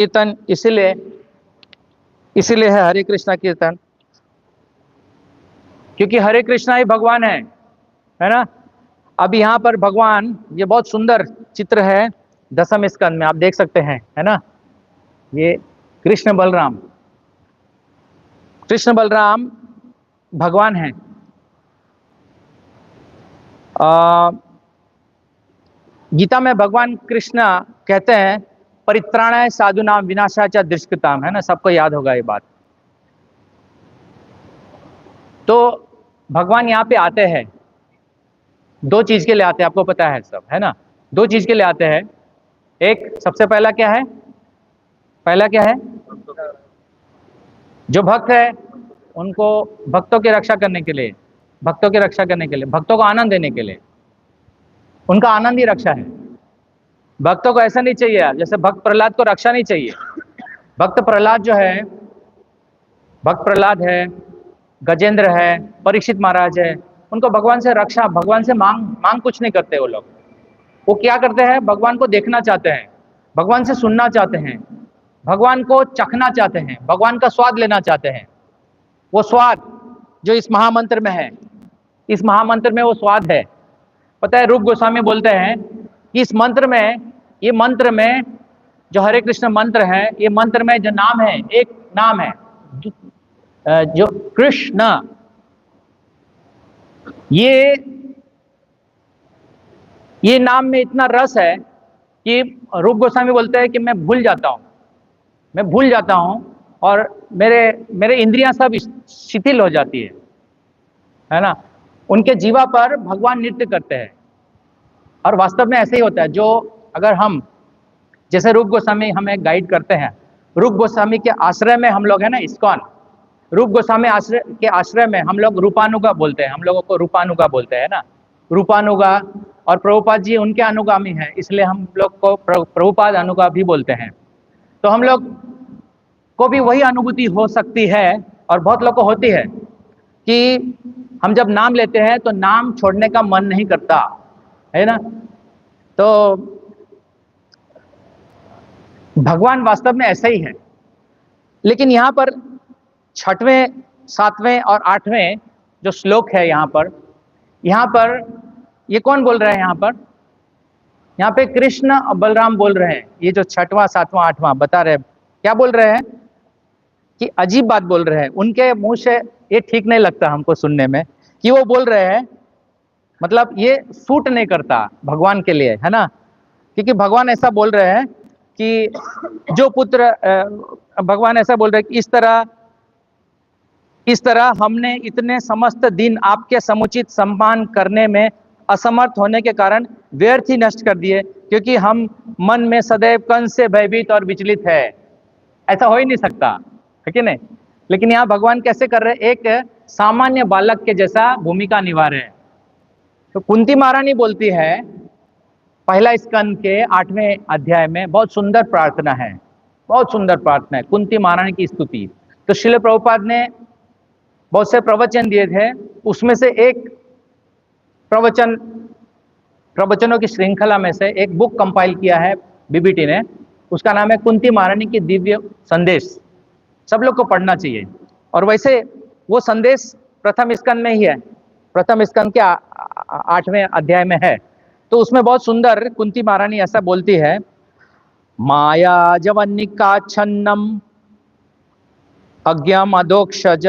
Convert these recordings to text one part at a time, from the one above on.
कीर्तन इसीलिए इसीलिए है हरे कृष्णा कीर्तन, क्योंकि हरे कृष्णा ही भगवान है ना। अब यहाँ पर भगवान, ये बहुत सुंदर चित्र है दसम स्कंद में, आप देख सकते हैं, है ना। ये कृष्ण बलराम, कृष्ण बलराम भगवान हैं। गीता में भगवान कृष्ण कहते हैं परित्राणाय साधुनाम विनाशाय च दुष्कृताम, है ना, सबको याद होगा ये बात। तो भगवान यहाँ पे आते हैं, दो चीज के लिए आते हैं, आपको पता है सब, है ना। दो चीज के लिए आते हैं। एक, सबसे पहला क्या है, पहला क्या है, जो भक्त है उनको भक्तों की रक्षा करने के लिए, भक्तों की रक्षा करने के लिए, भक्तों को आनंद देने के लिए, उनका आनंद ही रक्षा है। भक्तों को ऐसा नहीं चाहिए जैसे भक्त प्रहलाद को रक्षा नहीं चाहिए। भक्त प्रहलाद जो है, भक्त प्रहलाद है, गजेंद्र है, परीक्षित महाराज है, उनको भगवान से रक्षा, भगवान से मांग मांग कुछ नहीं करते वो लोग। वो क्या करते हैं, भगवान को देखना चाहते हैं, भगवान से सुनना चाहते हैं, भगवान को चखना चाहते हैं, भगवान का स्वाद लेना चाहते हैं। वो स्वाद जो इस महामंत्र में है, इस महामंत्र में वो स्वाद है। पता है, रूप गोस्वामी बोलते हैं कि इस मंत्र में, ये मंत्र में जो हरे कृष्ण मंत्र है, ये मंत्र में जो नाम है, एक नाम है जो कृष्ण, ये नाम में इतना रस है कि रूप गोस्वामी बोलते हैं कि मैं भूल जाता हूँ, मैं भूल जाता हूँ और मेरे मेरे इंद्रियां सब शिथिल हो जाती है ना। उनके जीवा पर भगवान नृत्य करते हैं। और वास्तव में ऐसे ही होता है। जो अगर हम, जैसे रूप गोस्वामी हमें गाइड करते हैं, रूप गोस्वामी के आश्रय में हम लोग है ना, इस्कॉन, रूप गोस्वामी आश्रय के आश्रय में हम लोग रूपानुगा बोलते हैं, हम लोगों को रूपानुगा बोलते हैं ना, रूपानुगा। और प्रभुपाद जी उनके अनुगामी हैं, इसलिए हम लोग को प्रभुपाद अनुगा भी बोलते हैं। तो हम लोग को भी वही अनुभूति हो सकती है, और बहुत लोग को होती है, कि हम जब नाम लेते हैं तो नाम छोड़ने का मन नहीं करता, है ना। तो भगवान वास्तव में ऐसा ही है। लेकिन यहाँ पर छठवें, सातवें और आठवें जो श्लोक है, यहाँ पर ये कौन बोल रहा है, यहाँ पे कृष्ण और बलराम बोल रहे हैं। ये जो छठवां, सातवां, आठवां बता रहे हैं, क्या बोल रहे हैं कि अजीब बात बोल रहे हैं। उनके मुंह से ये ठीक नहीं लगता हमको सुनने में कि वो बोल रहे हैं, मतलब ये सूट नहीं करता भगवान के लिए, है ना। क्योंकि भगवान ऐसा बोल रहे हैं कि जो पुत्र, भगवान ऐसा बोल रहे हैं कि इस तरह हमने इतने समस्त दिन आपके समुचित सम्मान करने में असमर्थ होने के कारण व्यर्थ ही नष्ट कर दिए, क्योंकि हम मन में सदैव कंस से भयभीत और विचलित है। ऐसा हो ही नहीं सकता, है कि नहीं। लेकिन यहाँ भगवान कैसे कर रहे हैं, एक सामान्य बालक के जैसा भूमिका निभा रहे हैं। तो कुंती महारानी बोलती है, पहला स्कंद के 8वें अध्याय में बहुत सुंदर प्रार्थना है, बहुत सुंदर प्रार्थना है, कुंती महारानी की स्तुति। तो श्रील प्रभुपाद ने बहुत से प्रवचन दिए थे, उसमें से एक प्रवचनों की श्रृंखला में से एक बुक कंपाइल किया है बीबीटी ने, उसका नाम है कुंती महारानी की दिव्य संदेश। सब लोग को पढ़ना चाहिए। और वैसे वो संदेश प्रथम स्कंद में ही है, प्रथम स्कंद के 8वें अध्याय में है। तो उसमें बहुत सुंदर कुंती महारानी ऐसा बोलती है, माया जवनिका छन्नम अज्ञम अधोक्षज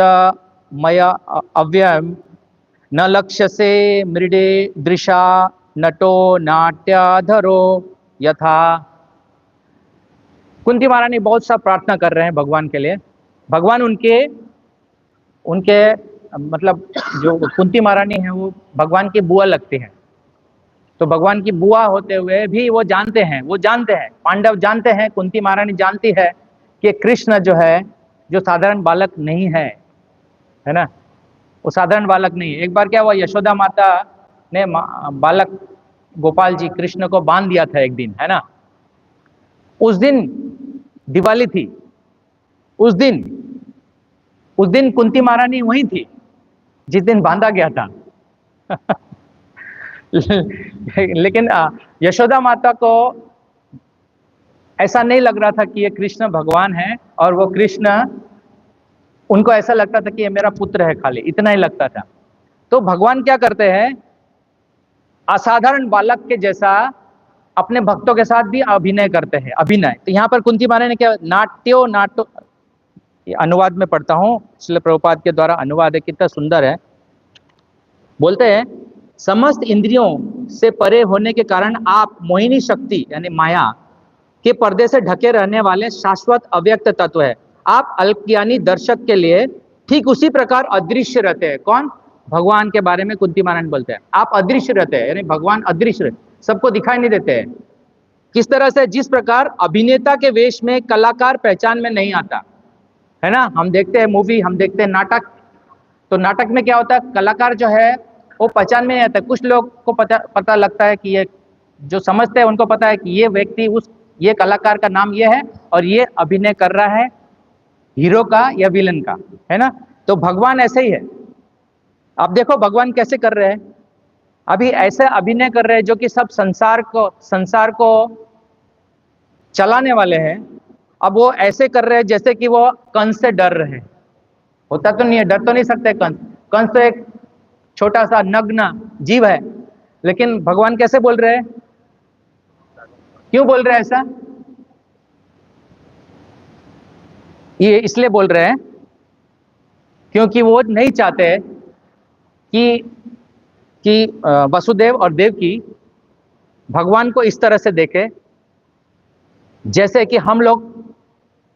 मया अव्ययम न लक्ष्य से मृडे दृशा नटो नाट्याधरो यथा। कुंती महारानी बहुत सा प्रार्थना कर रहे हैं भगवान के लिए। भगवान उनके मतलब जो कुंती महारानी है वो भगवान की बुआ लगती हैं। तो भगवान की बुआ होते हुए भी वो जानते हैं, पांडव जानते हैं, कुंती महारानी जानती है कि कृष्ण जो है, जो साधारण बालक नहीं है, है ना, वो साधारण बालक नहीं है। एक बार क्या हुआ, यशोदा माता ने बालक गोपाल जी कृष्ण को बांध दिया था एक दिन, है ना। उस दिन दिवाली थी, उस दिन कुंती महारानी वहीं थी जिस दिन बांधा गया था। लेकिन यशोदा माता को ऐसा नहीं लग रहा था कि ये कृष्ण भगवान है और वो कृष्ण, उनको ऐसा लगता था कि ये मेरा पुत्र है, खाली इतना ही लगता था। तो भगवान क्या करते हैं, असाधारण बालक के जैसा अपने भक्तों के साथ भी अभिनय करते हैं, अभिनय। तो यहाँ पर कुंती माता ने क्या, नाट्यो नाटो, ये अनुवाद में पढ़ता हूँ, श्रील प्रभुपाद के द्वारा अनुवाद है, कितना सुंदर है। बोलते हैं, समस्त इंद्रियों से परे होने के कारण आप मोहिनी शक्ति यानी माया के पर्दे से ढके रहने वाले शाश्वत अव्यक्त तत्व है। आप अल्पज्ञानी दर्शक के लिए ठीक उसी प्रकार अदृश्य रहते हैं। कौन? भगवान के बारे में कुंती महारानी बोलते हैं, आप अदृश्य रहते हैं, यानी भगवान अदृश्य रहते, सबको दिखाई नहीं देते हैं। किस तरह से? जिस प्रकार अभिनेता के वेश में कलाकार पहचान में नहीं आता है ना। हम देखते हैं मूवी, हम देखते हैं नाटक, तो नाटक में क्या होता है, कलाकार जो है वो पहचान में नहीं आता। कुछ लोग को पता लगता है कि ये, जो समझते हैं उनको पता है कि ये व्यक्ति उस, ये कलाकार का नाम ये है और ये अभिनय कर रहा है हीरो का या विलन का, है ना। तो भगवान ऐसे ही है। अब देखो भगवान कैसे कर रहे हैं, अभी ऐसे अभिनय कर रहे हैं जो कि सब संसार को चलाने वाले हैं। अब वो ऐसे कर रहे हैं जैसे कि वो कंस से डर रहे हैं। होता तो नहीं है, डर तो नहीं सकते कंस। कंस तो एक छोटा सा नग्न जीव है, लेकिन भगवान कैसे बोल रहे हैं? क्यों बोल रहे हैं ऐसा? ये इसलिए बोल रहे हैं क्योंकि वो नहीं चाहते कि वसुदेव और देवकी भगवान को इस तरह से देखे जैसे कि हम लोग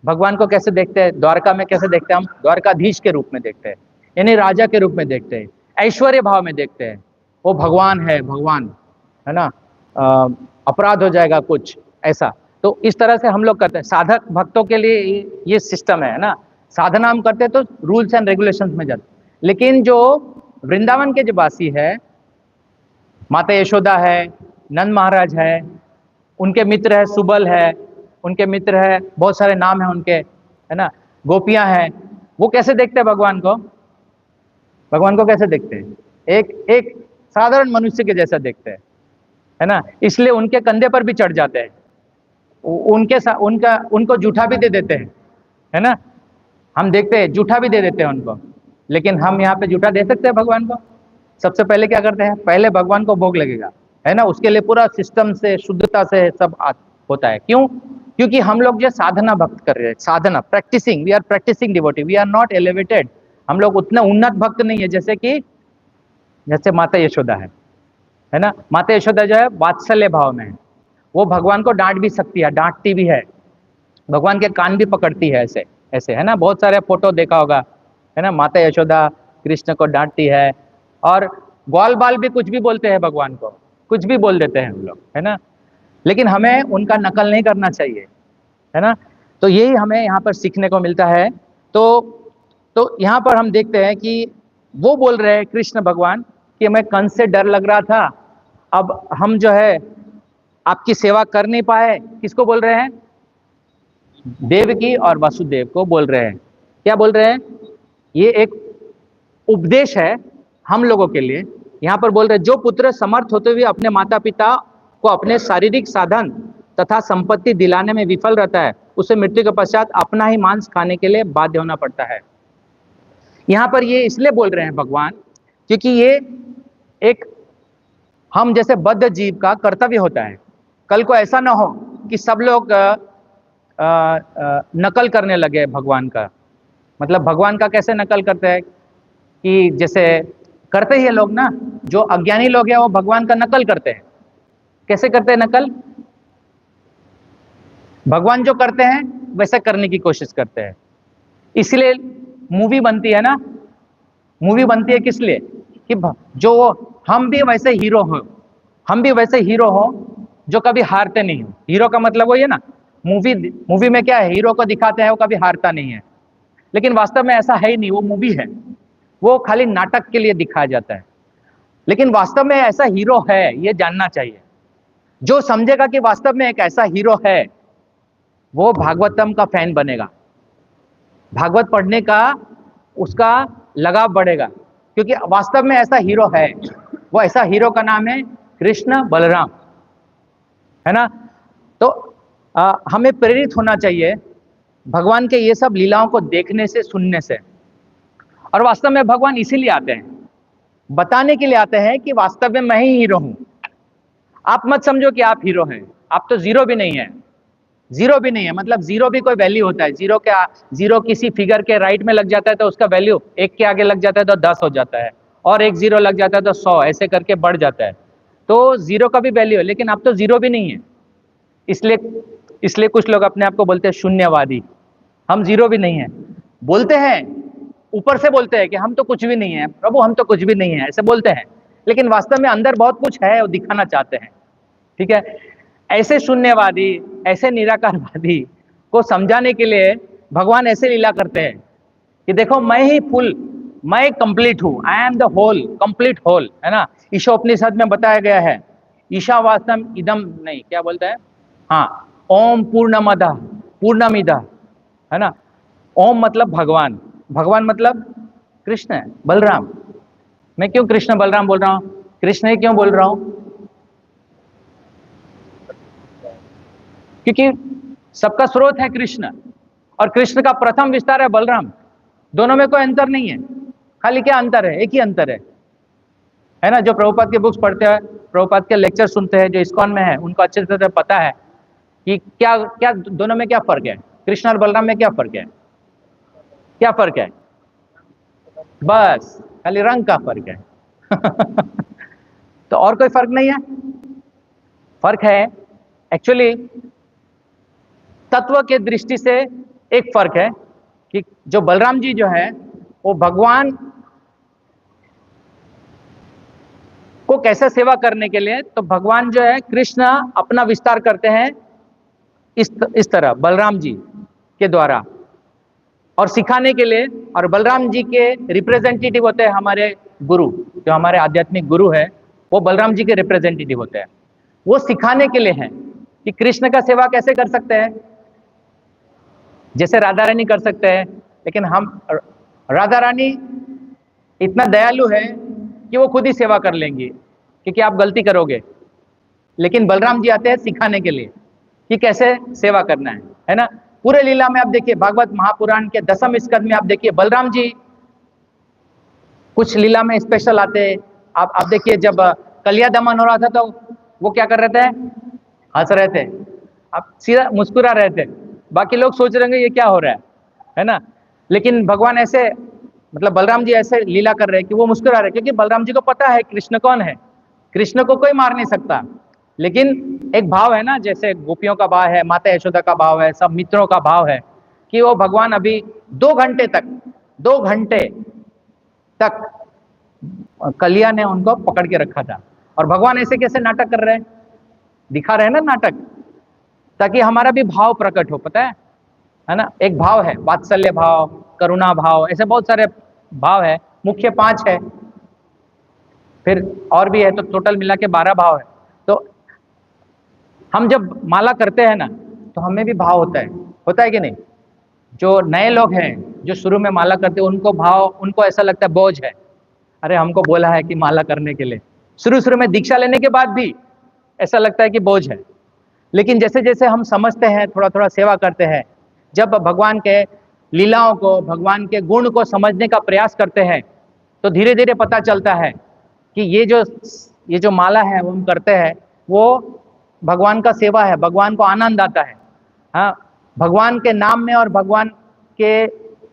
भगवान को कैसे देखते हैं, द्वारका में कैसे देखते हैं, हम द्वारकाधीश के रूप में देखते हैं, यानी राजा के रूप में देखते हैं, ऐश्वर्य भाव में देखते हैं। वो भगवान है, भगवान है ना, अपराध हो जाएगा कुछ ऐसा। तो इस तरह से हम लोग करते हैं। साधक भक्तों के लिए ये सिस्टम है ना, साधना हम करते हैं तो रूल्स एंड रेगुलेशंस में जाते। लेकिन जो वृंदावन के जो वासी है, माता यशोदा है, नंद महाराज है, उनके मित्र है सुबल है, उनके मित्र है, बहुत सारे नाम है उनके, है ना, गोपियां हैं, वो कैसे देखते हैं भगवान को? भगवान को कैसे देखते हैं? एक साधारण मनुष्य के जैसा देखते हैं, है ना। इसलिए उनके कंधे पर भी चढ़ जाते हैं, उनको जूठा भी दे देते हैं, है ना। हम देखते हैं जूठा भी दे देते हैं उनको, लेकिन हम यहाँ पे जूठा दे सकते हैं भगवान को? सबसे पहले क्या करते हैं? पहले भगवान को भोग लगेगा, है ना। उसके लिए पूरा सिस्टम से, शुद्धता से सब होता है। क्यों? क्योंकि हम लोग जो साधना भक्त कर रहे हैं, sadhana practising, we are practising devotee, we are not elevated. हम लोग उतना उन्नत भक्त नहीं है जैसे माता यशोदा है ना। माता यशोदा जो है वात्सल्य भाव में है, वो भगवान को डांट भी सकती है, डांटती भी है, भगवान के कान भी पकड़ती है, ऐसे ऐसे, है ना। बहुत सारे फोटो देखा होगा, है ना, माता यशोदा कृष्ण को डांटती है, और ग्वाल बाल भी कुछ भी बोलते हैं भगवान को, कुछ भी बोल देते हैं हम लोग, है ना। लेकिन हमें उनका नकल नहीं करना चाहिए, है ना। तो यही हमें यहाँ पर सीखने को मिलता है। तो यहाँ पर हम देखते हैं कि वो बोल रहे हैं कृष्ण भगवान कि हमें कंस से डर लग रहा था, अब हम जो है आपकी सेवा कर नहीं पाए। किसको बोल रहे हैं? देवकी और वासुदेव को बोल रहे हैं। क्या बोल रहे हैं? ये एक उपदेश है हम लोगों के लिए। यहाँ पर बोल रहे हैं, जो पुत्र समर्थ होते हुए अपने माता पिता को अपने शारीरिक साधन तथा संपत्ति दिलाने में विफल रहता है, उसे मृत्यु के पश्चात अपना ही मांस खाने के लिए बाध्य होना पड़ता है। यहाँ पर ये इसलिए बोल रहे हैं भगवान क्योंकि ये एक हम जैसे बद्ध जीव का कर्तव्य होता है। कल को ऐसा ना हो कि सब लोग नकल करने लगे भगवान का। मतलब भगवान का कैसे नकल करते हैं कि जैसे करते ही लोग ना, जो अज्ञानी लोग हैं वो भगवान का नकल करते हैं। कैसे करते हैं नकल? भगवान जो करते हैं वैसे करने की कोशिश करते हैं। इसलिए मूवी बनती है ना, मूवी बनती है किस लिए? कि जो हम भी वैसे हीरो हो, हम भी वैसे हीरो हो जो कभी हारते नहीं हो। हीरो का मतलब वही है ना, मूवी में क्या है, हीरो को दिखाते हैं वो कभी हारता नहीं है, लेकिन वास्तव में ऐसा है ही नहीं, वो मूवी है, वो खाली नाटक के लिए दिखाया जाता है। लेकिन वास्तव में ऐसा हीरो है, ये जानना चाहिए। जो समझेगा कि वास्तव में एक ऐसा हीरो है, वो भागवतम का फैन बनेगा, भागवत पढ़ने का उसका लगाव बढ़ेगा, क्योंकि वास्तव में ऐसा हीरो है। वो ऐसा हीरो का नाम है कृष्ण बलराम, है ना। तो हमें प्रेरित होना चाहिए भगवान के ये सब लीलाओं को देखने से, सुनने से। और वास्तव में भगवान इसीलिए आते हैं, बताने के लिए आते हैं कि वास्तव में मैं ही हीरो हूं। आप मत समझो कि आप हीरो हैं, आप तो जीरो भी नहीं है। जीरो भी नहीं है, मतलब जीरो भी कोई वैल्यू होता है। जीरो क्या, जीरो किसी फिगर के राइट में लग जाता है तो उसका वैल्यू एक के आगे लग जाता है तो 10 हो जाता है, और एक जीरो लग जाता है तो 100, ऐसे करके बढ़ जाता है। तो जीरो का भी वैल्यू है, लेकिन आप तो जीरो भी नहीं है। इसलिए इसलिए कुछ लोग अपने आप को बोलते हैं शून्यवादी। हम जीरो भी नहीं है, बोलते हैं, ऊपर से बोलते हैं कि हम तो कुछ भी नहीं है प्रभु, हम तो कुछ भी नहीं है, ऐसे बोलते हैं, लेकिन वास्तव में अंदर बहुत कुछ है और दिखाना चाहते हैं। ठीक है, ऐसे शून्यवादी, ऐसे निराकारवादी को समझाने के लिए भगवान ऐसे लीला करते हैं कि देखो मैं ही फुल, मैं कंप्लीट हूं, I am the whole, complete whole, है ना। ईशोपनिषद में बताया गया है, ईशावास्यम इदम, नहीं क्या बोलता है, हाँ, ओम पूर्णमदः पूर्णमिदः, है ना। ओम मतलब भगवान, भगवान मतलब कृष्ण है, बलराम। मैं क्यों कृष्ण बलराम बोल रहा हूं, कृष्ण ही क्यों बोल रहा हूं, क्योंकि सबका स्रोत है कृष्ण, और कृष्ण का प्रथम विस्तार है बलराम। दोनों में कोई अंतर नहीं है, खाली क्या अंतर है, एक ही अंतर है ना। जो प्रभुपाद के बुक्स पढ़ते हैं, प्रभुपाद के लेक्चर सुनते हैं, जो इस्कॉन में है, उनको अच्छे से पता है कि क्या क्या दोनों में क्या फर्क है, कृष्ण और बलराम में क्या फर्क है, क्या फर्क है, बस खाली रंग का फर्क है। तो और कोई फर्क नहीं है। फर्क है एक्चुअली तत्व के दृष्टि से, एक फर्क है कि जो बलराम जी जो है वो भगवान को कैसे सेवा करने के लिए, तो भगवान जो है कृष्ण अपना विस्तार करते हैं इस तरह बलराम जी के द्वारा, और सिखाने के लिए। और बलराम जी के रिप्रेजेंटेटिव होते हैं हमारे गुरु, जो हमारे आध्यात्मिक गुरु है वो बलराम जी के रिप्रेजेंटेटिव होते हैं। वो सिखाने के लिए हैं कि कृष्ण का सेवा कैसे कर सकते हैं, जैसे राधा रानी कर सकते हैं। लेकिन हम, राधा रानी इतना दयालु है कि वो खुद ही सेवा कर लेंगी, क्योंकि आप गलती करोगे। लेकिन बलराम जी आते हैं सिखाने के लिए कि कैसे सेवा करना है ना। पूरे लीला में आप देखिए, भागवत महापुराण के 10वें स्कंद में आप देखिए, बलराम जी कुछ लीला में स्पेशल आते हैं। आप देखिए, जब कलिया दमन हो रहा था तो वो क्या कर रहे थे, हंस रहे थे, आप सीधा मुस्कुरा रहे थे। बाकी लोग सोच रहे होंगे ये क्या हो रहा है ना। लेकिन भगवान ऐसे, मतलब बलराम जी ऐसे लीला कर रहे हैं कि वो मुस्कुरा रहे, क्योंकि बलराम जी को पता है कृष्ण कौन है। कृष्ण को कोई मार नहीं सकता, लेकिन एक भाव है ना, जैसे गोपियों का भाव है, माता यशोदा का भाव है, सब मित्रों का भाव है कि वो भगवान अभी 2 घंटे तक, 2 घंटे तक कलिया ने उनको पकड़ के रखा था। और भगवान ऐसे कैसे नाटक कर रहे हैं, दिखा रहे हैं ना नाटक, ताकि हमारा भी भाव प्रकट हो, पता है ना। एक भाव है वात्सल्य भाव, करुणा भाव, ऐसे बहुत सारे भाव है, मुख्य 5 है, फिर और भी है, तो टोटल मिला के 12 भाव है। तो हम जब माला करते हैं ना, तो हमें भी भाव होता है कि नहीं। जो नए लोग हैं, जो शुरू में माला करते हैं, उनको भाव, उनको ऐसा लगता है बोझ है, अरे हमको बोला है कि माला करने के लिए। शुरू शुरू में दीक्षा लेने के बाद भी ऐसा लगता है कि बोझ है। लेकिन जैसे जैसे हम समझते हैं, थोड़ा थोड़ा सेवा करते हैं, जब भगवान के लीलाओं को, भगवान के गुण को समझने का प्रयास करते हैं, तो धीरे धीरे पता चलता है कि ये जो माला है वो हम करते हैं, वो भगवान का सेवा है, भगवान को आनंद आता है। हाँ, भगवान के नाम में और भगवान के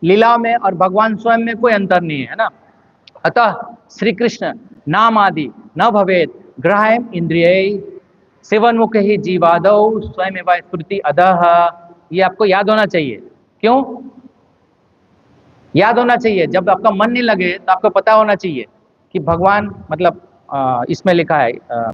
लीला में और भगवान स्वयं में कोई अंतर नहीं है ना। अतः श्री कृष्ण नाम आदि न भवेत ग्राह्यम इंद्रिय सेवन मुख ही जीवादौ स्वयं एवं स्फूर्ति अदह। ये आपको याद होना चाहिए। क्यों याद होना चाहिए? जब आपका मन नहीं लगे तो आपको पता होना चाहिए कि भगवान, मतलब इसमें लिखा है,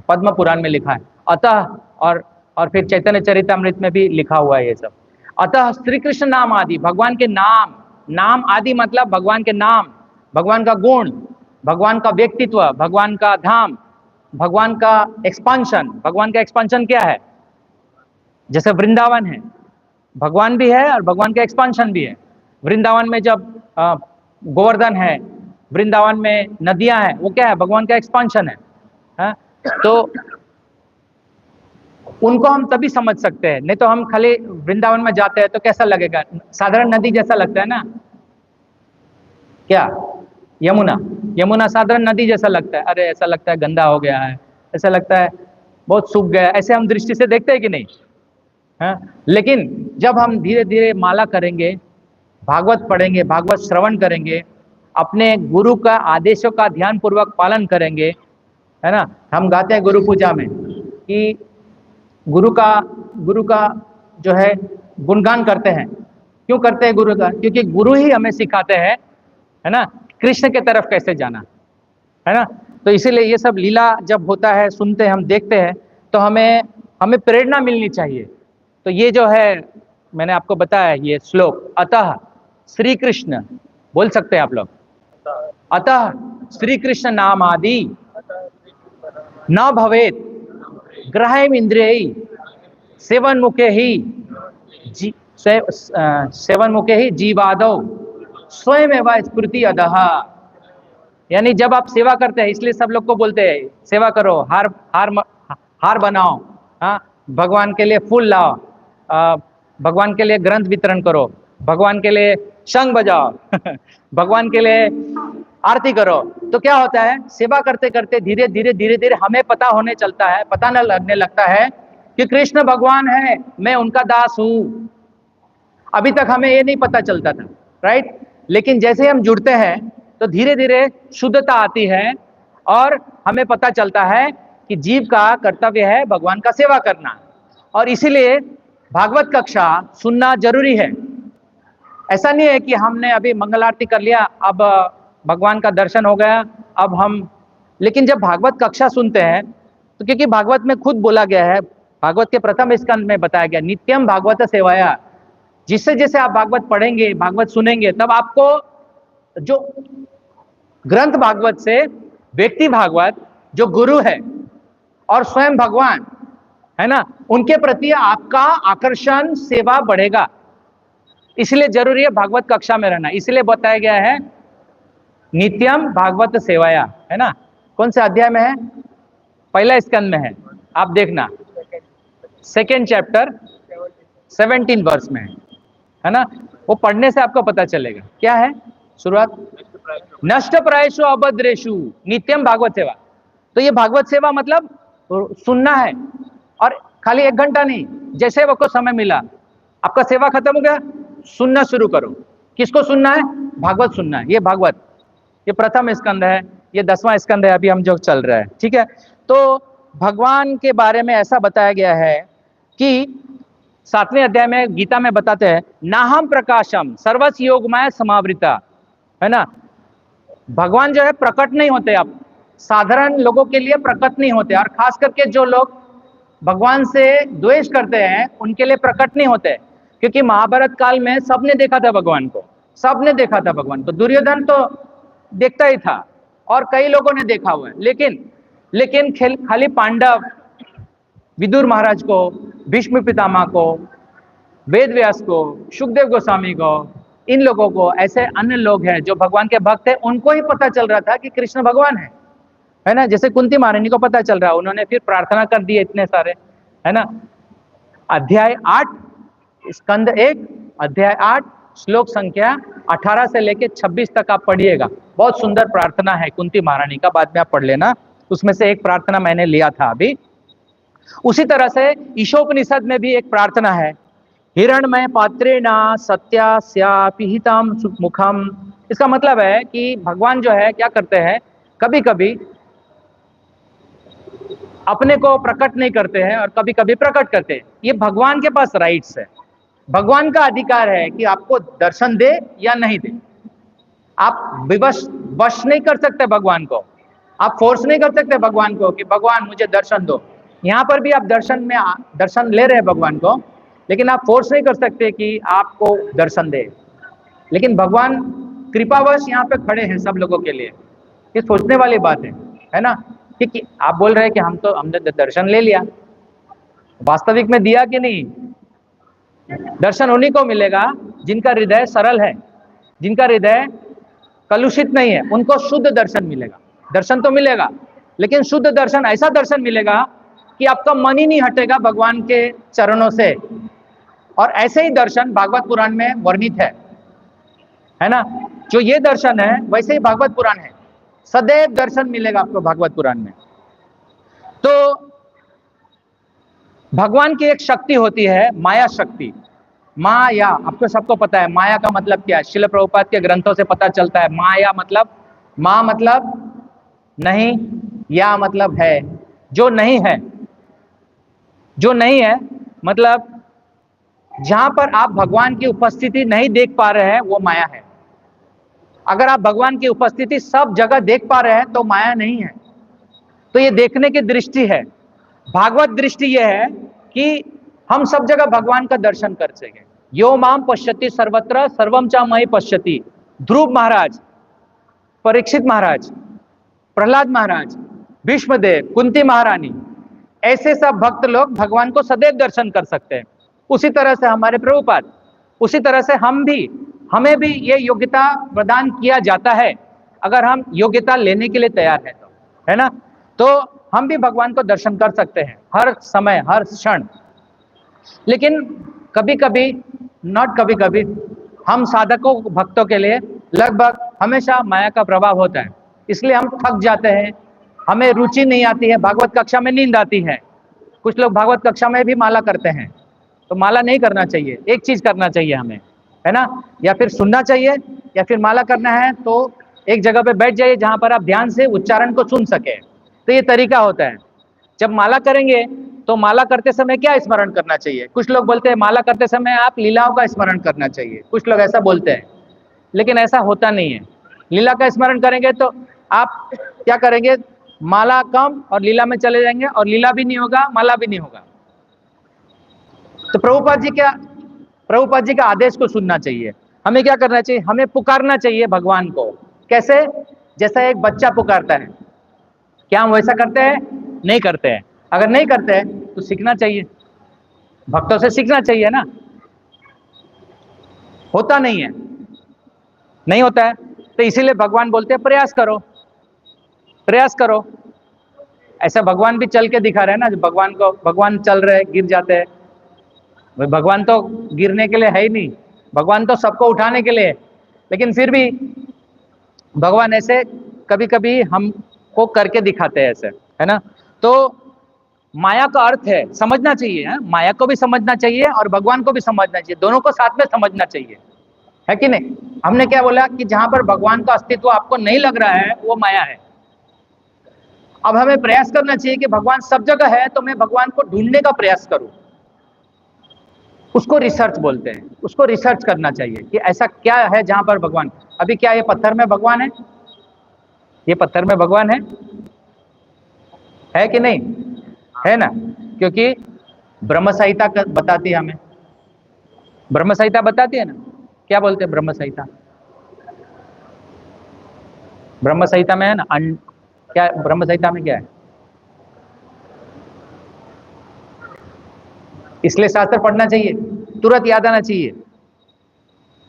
पद्म पुराण में लिखा है अतः, और फिर चैतन्य चरितमृत में भी लिखा हुआ है ये सब। अतः श्री कृष्ण नाम आदि, भगवान के नाम, नाम आदि मतलब भगवान के नाम, भगवान का गुण, भगवान का व्यक्तित्व, भगवान का धाम, भगवान का एक्सपांशन। भगवान का एक्सपांशन क्या है? जैसे वृंदावन है, भगवान भी है और भगवान का एक्सपांशन भी है। वृंदावन में जब गोवर्धन है, वृंदावन में नदियां हैं, वो क्या है? भगवान का एक्सपांशन है। तो उनको हम तभी समझ सकते हैं, नहीं तो हम खाली वृंदावन में जाते हैं तो कैसा लगेगा, साधारण नदी जैसा लगता है ना, क्या यमुना, यमुना साधारण नदी जैसा लगता है, अरे ऐसा लगता है गंदा हो गया है, ऐसा लगता है बहुत सूख गया है, ऐसे हम दृष्टि से देखते हैं कि नहीं? हाँ, लेकिन जब हम धीरे धीरे माला करेंगे, भागवत पढ़ेंगे, भागवत श्रवण करेंगे, अपने गुरु का आदेशों का ध्यान पूर्वक पालन करेंगे, है ना। हम गाते हैं गुरु पूजा में कि गुरु का जो है गुणगान करते हैं। क्यों करते हैं गुरु का? क्योंकि गुरु ही हमें सिखाते हैं, है ना, कृष्ण के तरफ कैसे जाना, है ना। तो इसीलिए ये सब लीला जब होता है, सुनते हैं, हम देखते हैं, तो हमें हमें प्रेरणा मिलनी चाहिए। तो ये जो है मैंने आपको बताया ये श्लोक, अतः श्री कृष्ण, बोल सकते हैं आप लोग, अतः श्री कृष्ण नाम आदि न भवेत ग्रहम इंद्रिय सेवन मुखे ही सेवन मुखे ही जीवादो स्वयं एवं स्मृति अदह। यानी जब आप सेवा करते हैं, इसलिए सब लोग को बोलते हैं सेवा करो, हार हार हार बनाओ, हाँ, भगवान के लिए फूल लाओ, भगवान के लिए ग्रंथ वितरण करो, भगवान के लिए शंख बजाओ भगवान के लिए आरती करो। तो क्या होता है, सेवा करते करते धीरे धीरे धीरे धीरे हमें पता होने चलता है, पता न लगने लगता है कि कृष्ण भगवान है, मैं उनका दास हूं। अभी तक हमें ये नहीं पता चलता था, राइट। लेकिन जैसे हम जुड़ते हैं तो धीरे धीरे शुद्धता आती है और हमें पता चलता है कि जीव का कर्तव्य है भगवान का सेवा करना। और इसीलिए भागवत कक्षा सुनना जरूरी है। ऐसा नहीं है कि हमने अभी मंगल आरती कर लिया, अब भगवान का दर्शन हो गया, अब हम, लेकिन जब भागवत कक्षा सुनते हैं तो, क्योंकि भागवत में खुद बोला गया है, भागवत के प्रथम स्कंद में बताया गया नित्यम भागवत सेवाया, जिससे जैसे आप भागवत पढ़ेंगे, भागवत सुनेंगे, तब आपको जो ग्रंथ भागवत से व्यक्ति भागवत जो गुरु है और स्वयं भगवान है ना, उनके प्रति आपका आकर्षण सेवा बढ़ेगा। इसलिए जरूरी है भागवत कक्षा में रहना। इसलिए बताया गया है नित्यम भागवत सेवाया, है ना। कौन से अध्याय में है? पहला स्कंद में है, आप देखना, सेकेंड चैप्टर 17 वर्ष में है ना। वो पढ़ने से आपको पता चलेगा क्या है शुरुआत, नष्ट प्रायशु अभद्रेशु नित्यम भागवत सेवा। तो ये भागवत सेवा मतलब सुनना है, और खाली 1 घंटा नहीं, जैसे वो को समय मिला, आपका सेवा खत्म हो गया, सुनना शुरू करो। किसको सुनना है? भागवत सुनना है। ये भागवत, ये प्रथम स्कंद है, ये 10वां स्कंद है अभी हम जो चल रहा है, ठीक है। तो भगवान के बारे में ऐसा बताया गया है कि 7वें अध्याय में गीता में बताते हैं नाहम प्रकाशम सर्वस योगमय समावृता, है ना। भगवान जो है प्रकट नहीं होते, आप साधारण लोगों के लिए प्रकट नहीं होते, और खास करके जो लोग भगवान से द्वेष करते हैं उनके लिए प्रकट नहीं होते। क्योंकि महाभारत काल में सबने देखा था भगवान को, सबने देखा था भगवान को, दुर्योधन तो देखता ही था और कई लोगों ने देखा हुआ है, लेकिन खाली पांडव, विदुर महाराज को, भीष्म पितामह को, वेद व्यास को, सुखदेव गोस्वामी को, इन लोगों को, ऐसे अन्य लोग हैं जो भगवान के भक्त हैं, उनको ही पता चल रहा था कि कृष्ण भगवान है ना। जैसे कुंती महारानी को पता चल रहा है, उन्होंने फिर प्रार्थना कर दी इतने सारे, है ना। अध्याय 8 स्कंद 1 अध्याय 8 श्लोक संख्या 18 से लेके 26 तक आप पढ़िएगा। बहुत सुंदर प्रार्थना है कुंती महारानी का, बाद में आप पढ़ लेना। उसमें से एक प्रार्थना मैंने लिया था अभी। उसी तरह से ईशोपनिषद में भी एक प्रार्थना है, हिरणमय पात्रेण सत्यास्यापिहितं मुखम। इसका मतलब है कि भगवान जो है क्या करते हैं, कभी कभी अपने को प्रकट नहीं करते हैं और कभी कभी प्रकट करते हैं। ये भगवान के पास राइट्स है, भगवान का अधिकार है कि आपको दर्शन दे या नहीं दे। आप वश नहीं कर सकते भगवान को, आप फोर्स नहीं कर सकते भगवान को कि भगवान मुझे दर्शन दो। यहाँ पर भी आप दर्शन ले रहे हैं भगवान को, लेकिन आप फोर्स नहीं कर सकते कि आपको दर्शन दे। लेकिन भगवान कृपावश यहाँ पे खड़े हैं सब लोगों के लिए। ये सोचने वाली बात है ना। कि आप बोल रहे हैं कि हमने दर्शन ले लिया, वास्तविक में दिया कि नहीं? दर्शन उन्हीं को मिलेगा जिनका हृदय सरल है, जिनका हृदय कलुषित नहीं है, उनको शुद्ध दर्शन मिलेगा। दर्शन तो मिलेगा, लेकिन शुद्ध दर्शन, ऐसा दर्शन मिलेगा कि आपका मन ही नहीं हटेगा भगवान के चरणों से। और ऐसे ही दर्शन भागवत पुराण में वर्णित है ना। जो ये दर्शन है वैसे ही भागवत पुराण है, सदैव दर्शन मिलेगा आपको भागवत पुराण में। तो भगवान की एक शक्ति होती है माया शक्ति। माया आपको सबको पता है, माया का मतलब क्या है, श्रील प्रभुपाद के ग्रंथों से पता चलता है। माया मतलब, माँ मतलब नहीं, या मतलब है, जो नहीं है। जो नहीं है मतलब जहां पर आप भगवान की उपस्थिति नहीं देख पा रहे हैं वो माया है। अगर आप भगवान की उपस्थिति सब जगह देख पा रहे हैं तो माया नहीं है। तो ये देखने की दृष्टि है। भागवत दृष्टि ये है कि हम सब जगह भगवान का दर्शन कर सकें। यो माम पश्यति सर्वत्र सर्वम च मयि पश्यति। ध्रुव महाराज, परीक्षित महाराज, प्रहलाद महाराज, भीष्मदेव, कुंती महारानी, ऐसे सब भक्त लोग भगवान को सदैव दर्शन कर सकते हैं। उसी तरह से हमारे प्रभुपाद, उसी तरह से हमें भी ये योग्यता प्रदान किया जाता है, अगर हम योग्यता लेने के लिए तैयार हैं तो, है ना। तो हम भी भगवान को दर्शन कर सकते हैं हर समय हर क्षण। लेकिन कभी कभी, नॉट कभी कभी, हम साधकों भक्तों के लिए लगभग हमेशा माया का प्रभाव होता है, इसलिए हम थक जाते हैं, हमें रुचि नहीं आती है, भागवत कक्षा में नींद आती है। कुछ लोग भागवत कक्षा में भी माला करते हैं, तो माला नहीं करना चाहिए। एक चीज करना चाहिए हमें, है ना, या फिर सुनना चाहिए या फिर माला करना है तो एक जगह पे बैठ जाइए जहां पर आप ध्यान से उच्चारण को सुन सके। तो ये तरीका होता है। जब माला करेंगे तो माला करते समय क्या स्मरण करना चाहिए? कुछ लोग बोलते हैं माला करते समय आप लीलाओं का स्मरण करना चाहिए, कुछ लोग ऐसा बोलते हैं, लेकिन ऐसा होता नहीं है। लीला का स्मरण करेंगे तो आप क्या करेंगे, माला कम और लीला में चले जाएंगे, और लीला भी नहीं होगा, माला भी नहीं होगा। तो प्रभुपाद जी का आदेश को सुनना चाहिए। हमें क्या करना चाहिए, हमें पुकारना चाहिए भगवान को। कैसे? जैसा एक बच्चा पुकारता है। क्या हम वैसा करते हैं? नहीं करते हैं। अगर नहीं करते हैं तो सीखना चाहिए, भक्तों से सीखना चाहिए ना। होता नहीं है, नहीं होता है, तो इसीलिए भगवान बोलते हैं प्रयास करो, प्रयास करो। ऐसा भगवान भी चल के दिखा रहे हैं ना। भगवान चल रहे गिर जाते हैं, भगवान तो गिरने के लिए है ही नहीं, भगवान तो सबको उठाने के लिए है। लेकिन फिर भी भगवान ऐसे कभी कभी हमको करके दिखाते हैं, ऐसे, है ना। तो माया का अर्थ है, समझना चाहिए, है? माया को भी समझना चाहिए और भगवान को भी समझना चाहिए, दोनों को साथ में समझना चाहिए, है कि नहीं। हमने क्या बोला कि जहां पर भगवान का अस्तित्व आपको नहीं लग रहा है वो माया है। अब हमें प्रयास करना चाहिए कि भगवान सब जगह है, तो मैं भगवान को ढूंढने का प्रयास करूं। उसको रिसर्च बोलते हैं, उसको रिसर्च करना चाहिए कि ऐसा क्या है जहां पर भगवान। अभी क्या ये पत्थर में भगवान है? ये पत्थर में भगवान है कि नहीं? है ना, क्योंकि ब्रह्म संहिता बताती है हमें, ब्रह्म संहिता बताती है ना। क्या बोलते हैं ब्रह्म संहिता? ब्रह्म संहिता में है ना, क्या ब्रह्म संहिता में क्या है? इसलिए शास्त्र पढ़ना चाहिए, तुरंत याद आना चाहिए।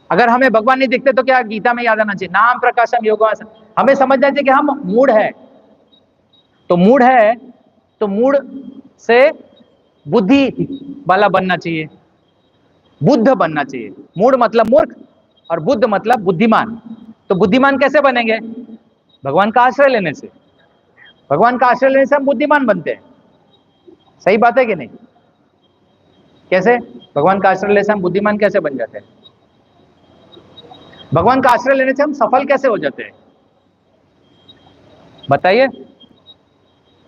अगर हमें भगवान नहीं दिखते तो क्या गीता में याद आना चाहिए, नाम प्रकाशम योगवासम। हमें समझना चाहिए कि हम मूड है, तो मूड है तो मूड से बुद्धि वाला बनना चाहिए, बुद्ध बनना चाहिए। मूड मतलब मूर्ख और बुद्ध मतलब बुद्धिमान। तो बुद्धिमान कैसे बनेंगे? भगवान का आश्रय लेने से। भगवान का आश्रय लेने से हम बुद्धिमान बनते हैं। सही बात है कि नहीं? कैसे भगवान का आश्रय लेने से हम बुद्धिमान कैसे बन जाते हैं? भगवान का आश्रय लेने से हम सफल कैसे हो जाते हैं? बताइए।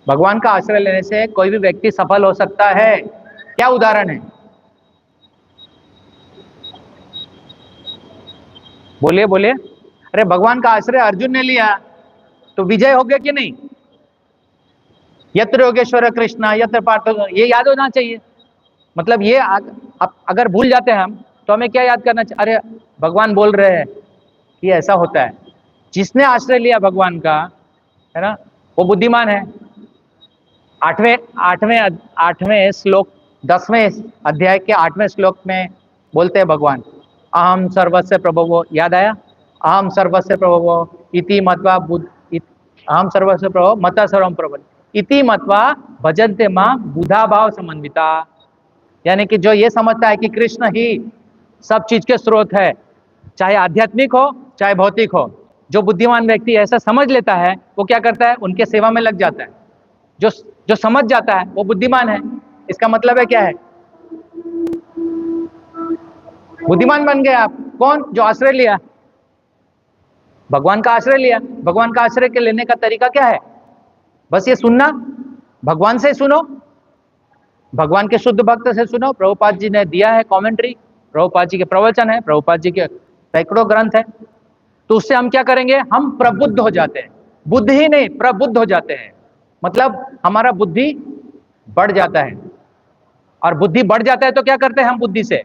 भगवान का आश्रय लेने से कोई भी व्यक्ति सफल हो सकता है। क्या उदाहरण है? बोलिए बोलिए। अरे भगवान का आश्रय अर्जुन ने लिया तो विजय हो गया कि नहीं? यत्र योगेश्वर कृष्ण यत्र पार्थ, ये याद होना चाहिए। मतलब ये अगर भूल जाते हैं हम तो हमें क्या याद करना चाहिए? अरे भगवान बोल रहे हैं कि ऐसा होता है। जिसने आश्रय लिया भगवान का, है ना, वो बुद्धिमान है। आठवें श्लोक 10वें अध्याय के 8वें श्लोक में बोलते हैं भगवान, अहम सर्वस्य प्रभवो। याद आया? अहम सर्वस्य प्रभवो इति मत्वा बुद्ध, अहम सर्वस्य प्रभव मत सर्वम प्रभव। इति मत्वा भजन्ते मां बुधा भाव समन्विता। यानी कि जो ये समझता है कि कृष्ण ही सब चीज के स्रोत है, चाहे आध्यात्मिक हो चाहे भौतिक हो, जो बुद्धिमान व्यक्ति ऐसा समझ लेता है वो क्या करता है, उनके सेवा में लग जाता है। जो जो समझ जाता है वो बुद्धिमान है। इसका मतलब है क्या है, बुद्धिमान बन गए आप। कौन? जो आश्रय लिया, भगवान का आश्रय लिया। भगवान का आश्रय के लेने का तरीका क्या है? बस ये सुनना, भगवान से सुनो, भगवान के शुद्ध भक्त से सुनो। प्रभुपाद जी ने दिया है कमेंट्री, प्रभुपाद जी के प्रवचन है, प्रभुपाद जी के सैकड़ों ग्रंथ है। तो उससे हम क्या करेंगे, हम प्रबुद्ध हो जाते हैं। बुद्ध ही नहीं, प्रबुद्ध हो जाते हैं। मतलब हमारा बुद्धि बढ़ जाता है, और बुद्धि बढ़ जाता है तो क्या करते हैं हम बुद्धि से,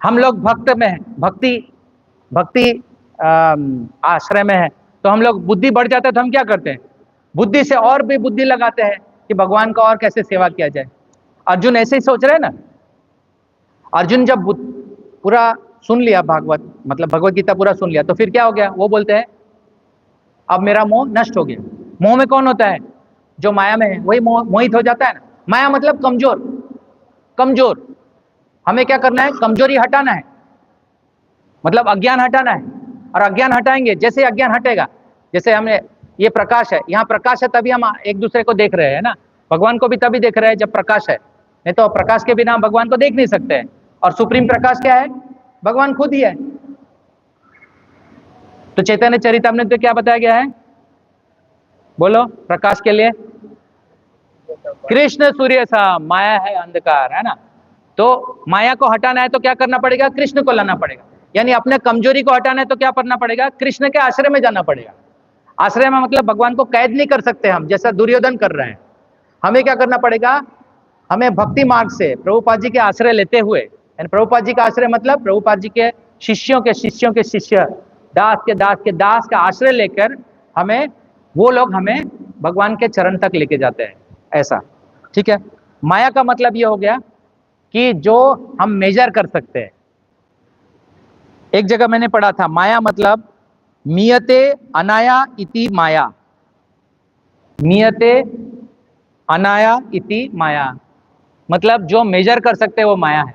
हम लोग भक्त में है, भक्ति भक्ति आश्रय में है, तो हम लोग बुद्धि बढ़ जाता है तो हम क्या करते हैं, बुद्धि से और भी बुद्धि लगाते हैं कि भगवान का और कैसे सेवा किया जाए। अर्जुन ऐसे ही सोच रहे हैं ना। अर्जुन जब पूरा सुन लिया भागवत, मतलब भगवत गीता पूरा सुन लिया, तो फिर क्या हो गया, वो बोलते हैं अब मेरा मोह नष्ट हो गया। मोह में कौन होता है, जो माया में है वही मोहित हो जाता है ना। माया मतलब कमजोर, कमजोर। हमें क्या करना है, कमजोरी हटाना है, मतलब अज्ञान हटाना है। और अज्ञान हटाएंगे, जैसे अज्ञान हटेगा, जैसे हमें ये प्रकाश है, यहाँ प्रकाश है तभी हम एक दूसरे को देख रहे हैं ना। भगवान को भी तभी देख रहे हैं जब प्रकाश है, नहीं तो प्रकाश के बिना हम भगवान को देख नहीं सकते हैं। और सुप्रीम प्रकाश क्या है, भगवान खुद ही है। तो चैतन्य चरितामृत में क्या बताया गया है, बोलो प्रकाश के लिए, कृष्ण सूर्य सा, माया है अंधकार, है ना। तो माया को हटाना है तो क्या करना पड़ेगा, कृष्ण को लाना पड़ेगा। यानी अपने कमजोरी को हटाना है तो क्या करना पड़ेगा, कृष्ण के आश्रय में जाना पड़ेगा। आश्रय में मतलब भगवान को कैद नहीं कर सकते हम, जैसा दुर्योधन कर रहे हैं। हमें क्या करना पड़ेगा, हमें भक्ति मार्ग से प्रभुपाद जी के आश्रय लेते हुए, यानी प्रभुपाद जी का आश्रय मतलब प्रभुपाद जी के शिष्यों के शिष्यों के शिष्य, दास के दास के दास का आश्रय लेकर हमें, वो लोग हमें भगवान के चरण तक लेके जाते हैं, ऐसा। ठीक है। माया का मतलब ये हो गया कि जो हम मेजर कर सकते हैं। एक जगह मैंने पढ़ा था, माया मतलब मियते अनाया इति माया, मियते अनाया इति माया, मतलब जो मेजर कर सकते हैं वो माया है।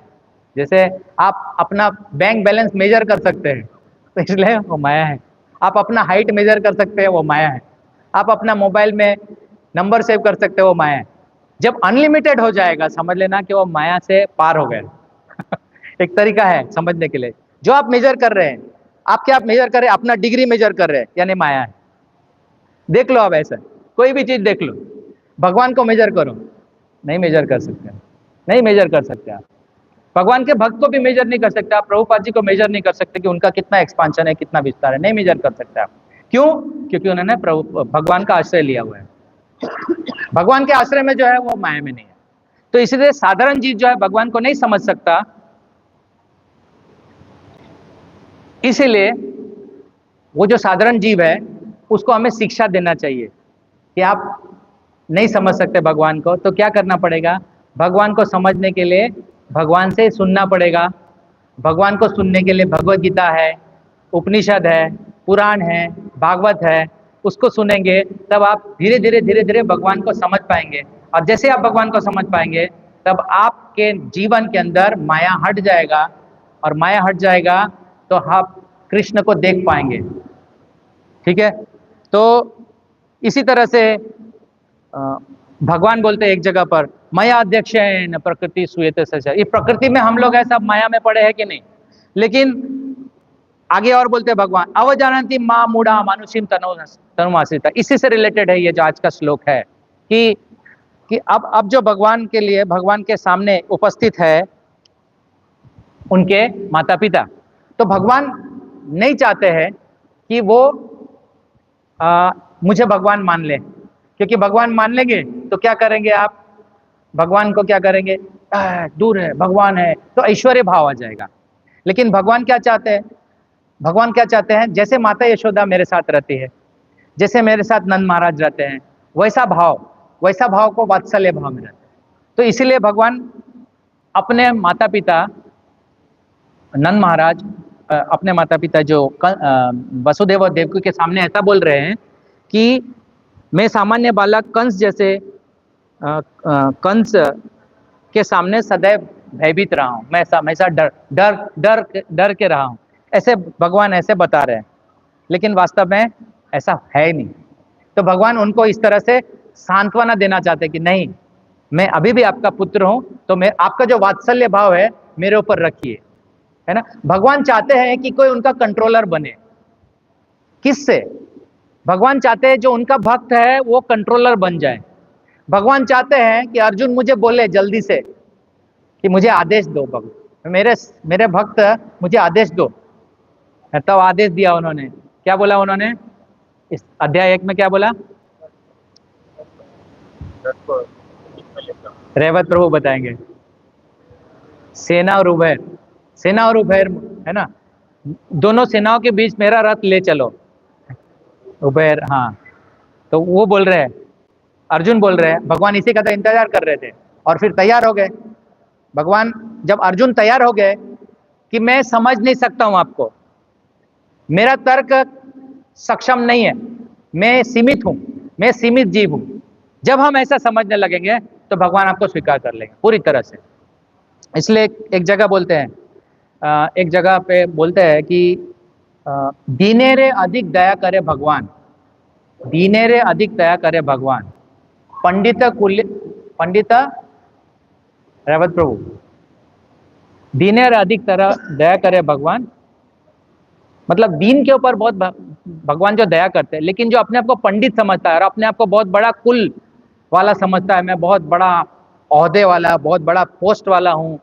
जैसे आप अपना बैंक बैलेंस मेजर कर सकते हैं तो इसलिए वो माया है। आप अपना हाइट मेजर कर सकते हैं, वो माया है। आप अपना मोबाइल में नंबर सेव कर सकते हैं, वो माया है। जब अनलिमिटेड हो जाएगा समझ लेना कि वो माया से पार हो गए। एक तरीका है समझने के लिए, जो आप मेजर कर रहे हैं, आप क्या मेजर कर रहे हैं, अपना डिग्री मेजर कर रहे हैं, यानी माया है। देख लो, आप ऐसा कोई भी चीज देख लो, भगवान को मेजर करो, नहीं मेजर कर सकते, नहीं मेजर कर सकते आप। भगवान के भक्त को भी मेजर नहीं कर सकते आप, प्रभुपाद जी को मेजर नहीं कर सकते कि उनका कितना एक्सपांशन है, कितना विस्तार है, नहीं मेजर कर सकते आप। क्यों? क्योंकि उन्होंने भगवान का आश्रय लिया हुआ है। भगवान के आश्रय में जो है वो माया में नहीं है। तो इसलिए साधारण जीव जो है भगवान को नहीं समझ सकता। इसीलिए वो जो साधारण जीव है उसको हमें शिक्षा देना चाहिए कि आप नहीं समझ सकते भगवान को, तो क्या करना पड़ेगा, भगवान को समझने के लिए भगवान से सुनना पड़ेगा। भगवान को सुनने के लिए भगवत गीता है, उपनिषद है, पुराण है, भागवत है, उसको सुनेंगे तब आप धीरे धीरे धीरे धीरे भगवान को समझ पाएंगे। और जैसे आप भगवान को समझ पाएंगे तब आपके जीवन के अंदर माया हट जाएगा, और माया हट जाएगा तो आप कृष्ण को देख पाएंगे। ठीक है। तो इसी तरह से भगवान बोलते हैं एक जगह पर, माया अध्यक्ष न प्रकृति सुयते सच। ये प्रकृति में हम लोग है सब माया में पड़े हैं कि नहीं। लेकिन आगे और बोलते हैं भगवान, अवजानन्ति मां मूढ़ा मानुषीम तनुमाश्रिता। इसी से रिलेटेड है ये जो आज का श्लोक है कि अब जो भगवान के लिए, भगवान के सामने उपस्थित है उनके माता पिता, तो भगवान नहीं चाहते हैं कि वो मुझे भगवान मान ले, क्योंकि भगवान मान लेंगे तो क्या करेंगे आप, भगवान को क्या करेंगे, दूर है भगवान है, तो ऐश्वर्य भाव आ जाएगा। लेकिन भगवान क्या चाहते हैं, भगवान क्या चाहते हैं, जैसे माता यशोदा मेरे साथ रहती है, जैसे मेरे साथ नंद महाराज रहते हैं, वैसा भाव को वात्सल्य भाव में रहते हैं। तो इसीलिए भगवान अपने माता पिता नंद महाराज, अपने माता पिता जो वसुदेव और देवकी के सामने ऐसा बोल रहे हैं कि मैं सामान्य बालक कंस जैसे कंस के सामने सदैव भयभीत रहा हूँ, मैं हमेशा डर डर डर डर के रहा हूँ। ऐसे भगवान ऐसे बता रहे हैं, लेकिन वास्तव में ऐसा है ही नहीं। तो भगवान उनको इस तरह से सांत्वना देना चाहते हैं कि नहीं, मैं अभी भी आपका पुत्र हूं, तो मैं आपका जो वात्सल्य भाव है मेरे ऊपर रखिए, है ना। भगवान चाहते हैं कि कोई उनका कंट्रोलर बने। किससे? भगवान चाहते हैं जो उनका भक्त है वो कंट्रोलर बन जाए। भगवान चाहते हैं कि अर्जुन मुझे बोले जल्दी से कि मुझे आदेश दो, भगवान मेरे मेरे भक्त मुझे आदेश दो। तो आदेश दिया उन्होंने। क्या बोला उन्होंने इस अध्याय 1 में? क्या बोला? रेवत प्रभु बताएंगे। सेना और उभय, सेना और उभय, है ना, दोनों सेनाओं के बीच मेरा रथ ले चलो। उभय, हाँ। तो वो बोल रहे हैं, अर्जुन बोल रहे हैं, भगवान इसी का तो इंतजार कर रहे थे और फिर तैयार हो गए। भगवान जब अर्जुन तैयार हो गए कि मैं समझ नहीं सकता हूं आपको, मेरा तर्क सक्षम नहीं है, मैं सीमित हूं, मैं सीमित जीव हूं, जब हम ऐसा समझने लगेंगे तो भगवान आपको स्वीकार कर लेंगे पूरी तरह से। इसलिए एक जगह बोलते हैं, एक जगह पे बोलते हैं कि दीने रे अधिक दया करे भगवान, दीने रे अधिक दया करे भगवान, पंडित कुल्य पंडित रेवत प्रभु, दीने रे अधिक तरह दया करे भगवान, मतलब दीन के ऊपर बहुत भगवान जो दया करते हैं, लेकिन जो अपने आप को पंडित समझता है और अपने आप को बहुत बड़ा कुल वाला समझता है, मैं बहुत बड़ा ओहदे वाला, बहुत बड़ा पोस्ट वाला हूं,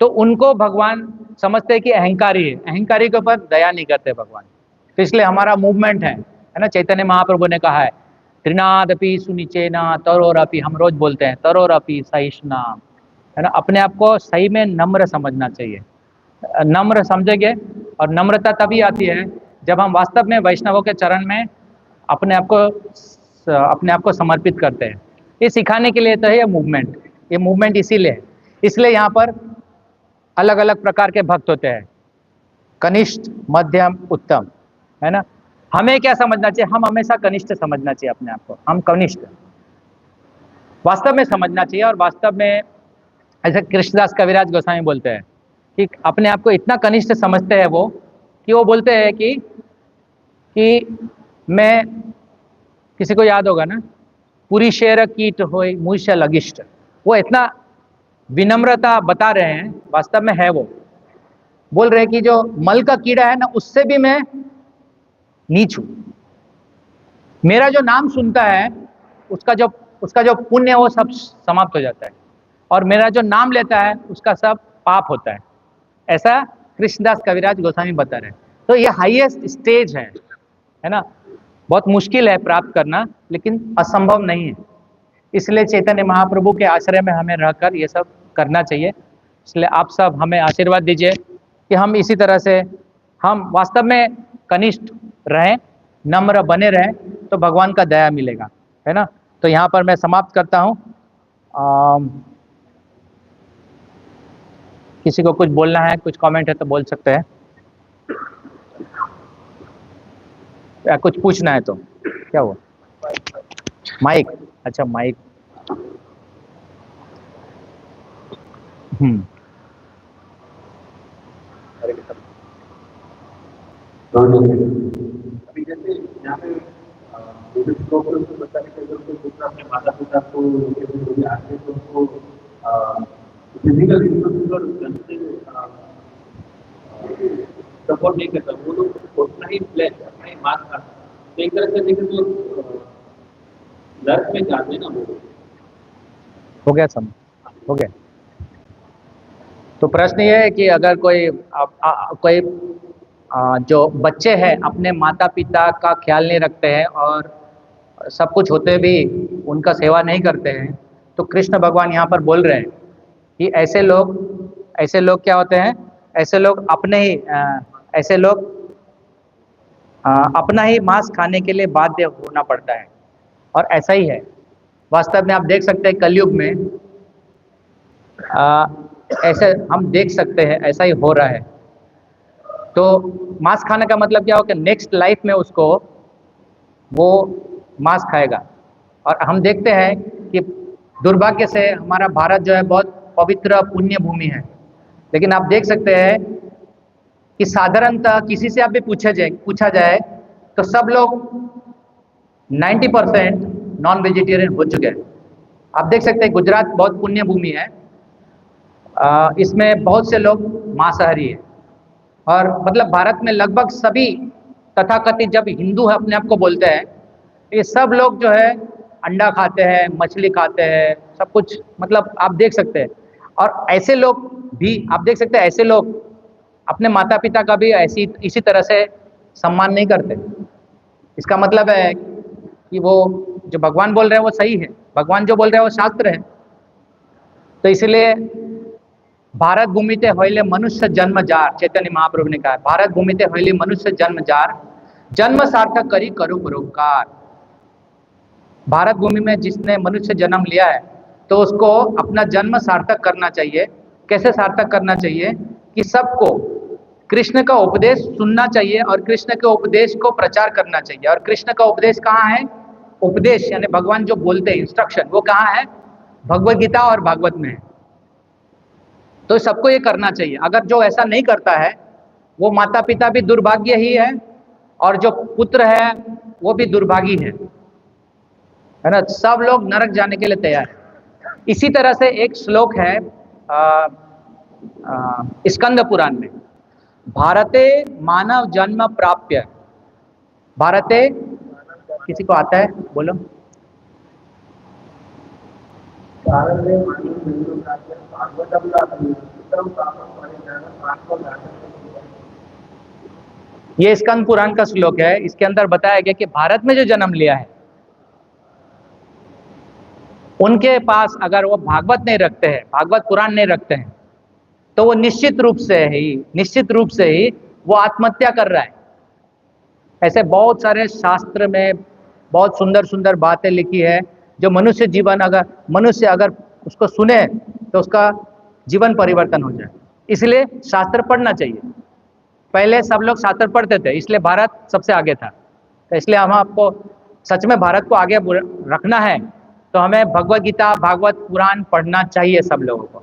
तो उनको भगवान समझते हैं कि अहंकारी है, अहंकारी के ऊपर दया नहीं करते भगवान। तो इसलिए हमारा मूवमेंट है ना, चैतन्य महाप्रभु ने कहा है त्रिनादपि सुनिचेना तरोरपि, हम रोज बोलते हैं तरोरपि सहिष्णा, है ना। अपने आप को सही में नम्र समझना चाहिए, नम्र समझेंगे। और नम्रता तभी आती है जब हम वास्तव में वैष्णवों के चरण में अपने आप को समर्पित करते हैं। ये सिखाने के लिए तो है ये मूवमेंट इसीलिए है। इसलिए यहाँ पर अलग अलग प्रकार के भक्त होते हैं, कनिष्ठ, मध्यम, उत्तम, है ना। हमें क्या समझना चाहिए? हम हमेशा कनिष्ठ समझना चाहिए अपने आप को, हम कनिष्ठ वास्तव में समझना चाहिए। और वास्तव में ऐसे कृष्णदास कविराज गोस्वामी बोलते हैं कि अपने आप को इतना कनिष्ठ समझते हैं वो, कि वो बोलते हैं कि मैं, किसी को याद होगा ना, पूरी शेर कीट होय मुझ लगिष्ठ, वो इतना विनम्रता बता रहे हैं, वास्तव में है वो। बोल रहे हैं कि जो मल का कीड़ा है ना, उससे भी मैं नीच हूं। मेरा जो नाम सुनता है उसका जो पुण्य है वो सब समाप्त हो जाता है, और मेरा जो नाम लेता है उसका सब पाप होता है। ऐसा कृष्णदास कविराज गोस्वामी बता रहे हैं। तो ये हाईएस्ट स्टेज है ना। बहुत मुश्किल है प्राप्त करना, लेकिन असंभव नहीं है। इसलिए चैतन्य महाप्रभु के आश्रय में हमें रहकर ये सब करना चाहिए। इसलिए आप सब हमें आशीर्वाद दीजिए कि हम इसी तरह से हम वास्तव में कनिष्ठ रहें, नम्र बने रहें, तो भगवान का दया मिलेगा, है ना। तो यहाँ पर मैं समाप्त करता हूँ। किसी को कुछ बोलना है, कुछ कमेंट है तो बोल सकते हैं, या कुछ पूछना है तो। क्या हुआ? माइक? अच्छा माइक। अभी जैसे यहाँ पे बताने के दूसरा अपने माता पिता को आते तो उनको फिजिकल सपोर्ट नहीं करता, वो लोग उतना ही फ्लैश, अपना ही मार्क्स खाता। तो एक तरह से देखें तो नर्क में जाते ना वो। हो गया समझ? हो गया। तो प्रश्न ये है कि अगर कोई कोई जो बच्चे हैं अपने माता पिता का ख्याल नहीं रखते हैं और सब कुछ होते भी उनका सेवा नहीं करते हैं, तो कृष्ण भगवान यहाँ पर बोल रहे हैं कि ऐसे लोग क्या होते हैं? ऐसे लोग अपना ही मांस खाने के लिए बाध्य होना पड़ता है। और ऐसा ही है वास्तव में। आप देख सकते हैं कलयुग में ऐसे हम देख सकते हैं ऐसा ही हो रहा है। तो मांस खाने का मतलब क्या हो कि नेक्स्ट लाइफ में उसको वो मांस खाएगा। और हम देखते हैं कि दुर्भाग्य से हमारा भारत जो है बहुत पवित्र पुण्य भूमि है, लेकिन आप देख सकते हैं कि साधारणतः किसी से आप भी पूछा जाए तो सब लोग 90% नॉन वेजिटेरियन हो चुके हैं। आप देख सकते हैं गुजरात बहुत पुण्य भूमि है, इसमें बहुत से लोग मांसाहारी है। और मतलब भारत में लगभग सभी तथाकथित जब हिंदू है अपने आप को बोलते हैं, ये सब लोग जो है अंडा खाते हैं, मछली खाते हैं, सब कुछ मतलब आप देख सकते हैं। और ऐसे लोग भी आप देख सकते हैं, ऐसे लोग अपने माता पिता का भी ऐसी इसी तरह से सम्मान नहीं करते। इसका मतलब है कि वो जो भगवान बोल रहे हैं वो सही है, भगवान जो बोल रहे हैं वो शास्त्र है। तो इसलिए भारत भूमिते होइले मनुष्य जन्म जार, चैतन्य महाप्रभु ने कहा भारत भूमिते होइले मनुष्य जन्म जार, जन्म सार्थक करी करो परोपकार। भारत भूमि में जिसने मनुष्य जन्म लिया है तो उसको अपना जन्म सार्थक करना चाहिए। कैसे सार्थक करना चाहिए कि सबको कृष्ण का उपदेश सुनना चाहिए और कृष्ण के उपदेश को प्रचार करना चाहिए। और कृष्ण का उपदेश कहाँ है? उपदेश यानी भगवान जो बोलते हैं, इंस्ट्रक्शन, वो कहाँ है? भगवत गीता और भागवत में है। तो सबको ये करना चाहिए। अगर जो ऐसा नहीं करता है वो माता पिता भी दुर्भाग्य ही है और जो पुत्र है वो भी दुर्भागी है ना। सब लोग नरक जाने के लिए तैयार है। इसी तरह से एक श्लोक है स्कंद पुराण में, भारते मानव जन्म प्राप्य। भारते किसी को आता है? बोलो। ये स्कंद पुराण का श्लोक है। इसके अंदर बताया गया कि भारत में जो जन्म लिया है उनके पास अगर वो भागवत नहीं रखते हैं, भागवत पुराण नहीं रखते हैं, तो वो निश्चित रूप से ही वो आत्महत्या कर रहा है। ऐसे बहुत सारे शास्त्र में बहुत सुंदर सुंदर बातें लिखी है जो मनुष्य अगर उसको सुने तो उसका जीवन परिवर्तन हो जाए। इसलिए शास्त्र पढ़ना चाहिए। पहले सब लोग शास्त्र पढ़ते थे, इसलिए भारत सबसे आगे था। तो इसलिए हम आपको सच में भारत को आगे रखना है तो हमें भगवत गीता, भागवत पुराण पढ़ना चाहिए सब लोगों को।